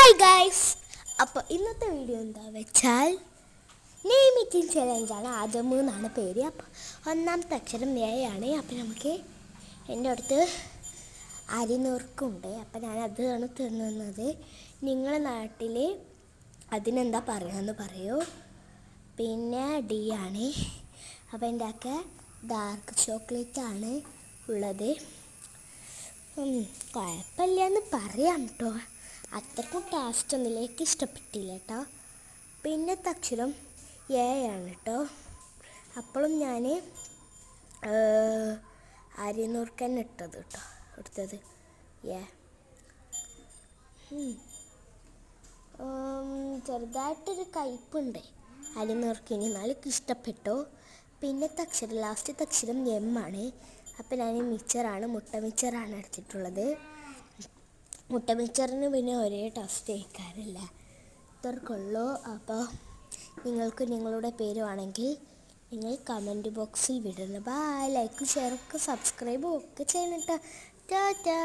Hi guys. അപ്പോൾ ഇന്നത്തെ video എന്താ വെച്ചാൽ നെയിം ഇറ്റിംഗ് ചലഞ്ചാണ്. ആദ്യം എന്നാണ് പേര്. അപ്പോൾ ഒന്നാമത്തെ അക്ഷരം എ ആണ്. അപ്പോൾ നമുക്ക് എൻ്റെ അടുത്ത് അരിനുറുക്കുണ്ട്. അപ്പോൾ ഞാൻ അതാണ് തിന്നുന്നത്. നിങ്ങളുടെ നാട്ടിൽ അതിനെന്താ പറയുകയെന്ന് പറയൂ. പിന്നെ ഡി ആണ്. അപ്പോൾ എൻ്റെ ഒക്കെ ഡാർക്ക് ചോക്ലേറ്റ് ആണ് ഉള്ളത്. കുഴപ്പമില്ലെന്ന് പറയാം കേട്ടോ. അത്രക്കും ടേസ്റ്റ് ഒന്നുമില്ല, എനിക്ക് ഇഷ്ടപ്പെട്ടില്ല കേട്ടോ. പിന്നത്തെ അക്ഷരം എ ആണ് കേട്ടോ. അപ്പോഴും ഞാൻ അരിനുറുക്കന്നെ ഇട്ടത് കേട്ടോ, എടുത്തത് എ. ചെറുതായിട്ടൊരു കയ്പുണ്ട് അരിനുറുക്കിന്, എന്നാലും ഇഷ്ടപ്പെട്ടു. പിന്നത്തെ അക്ഷരം ലാസ്റ്റത്തെ അക്ഷരം എം ആണ്. അപ്പോൾ ഞാൻ മിച്ചറാണ്, മുട്ട മിച്ചറാണ് എടുത്തിട്ടുള്ളത്. മുട്ട മിച്ചറിന് പിന്നെ ഒരേ ടേസ്റ്റ് കഴിക്കാറില്ല, ഇത്രക്കുള്ളൂ. അപ്പോൾ നിങ്ങൾക്ക് നിങ്ങളുടെ പേര് വേണമെങ്കിൽ നിങ്ങൾ കമൻറ്റ് ബോക്സിൽ വിടണം. ബൈ. ലൈക്ക് ഷെയർ ഒക്കെ സബ്സ്ക്രൈബും ഒക്കെ ചെയ്യണം കേട്ടോ. ടാറ്റാ.